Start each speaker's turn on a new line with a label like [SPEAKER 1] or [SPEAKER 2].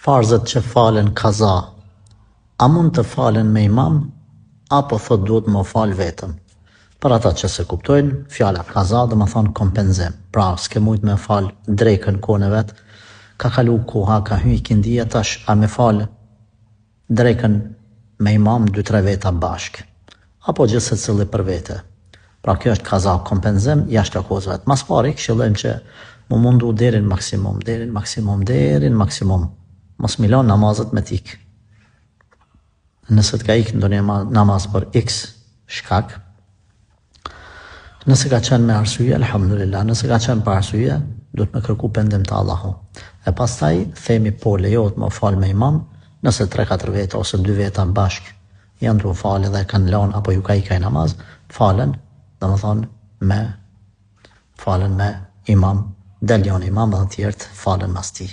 [SPEAKER 1] Farzët që falen kaza, a mund të falen me imam, apo thot duhet më fal vetëm? Për ata që se kuptojnë, fjala kaza dhe më thonë kompenzim. Pra, s'ke mujt me fal drekën kone vetë, ka kalu koha, ka hy i kindia, tash a me fal drekën me imam 2-3 veta bashk, apo gjithë se cili për vete. Pra kjo është kaza, kompenzim jashtë akozëve. Mas pari këshillojmë që më mundu derin maksimum. Mos milon namazet me tik. Nëse të ka ikë ndonjë namaz për x shkak, nëse ka qenë me arsye, alhamdulillah, nëse ka qenë për arsye, duhet me kërku pendim të Allahu. E pastaj themi po lejohet më fal me imam, nëse 3-4 veta ose 2 veta bashk janë të falë dhe kanë lanë apo ju ka i kaj namaz, falen, dhe më thonë falen me imam, del janë imam dhe të tjertë falen mas ti.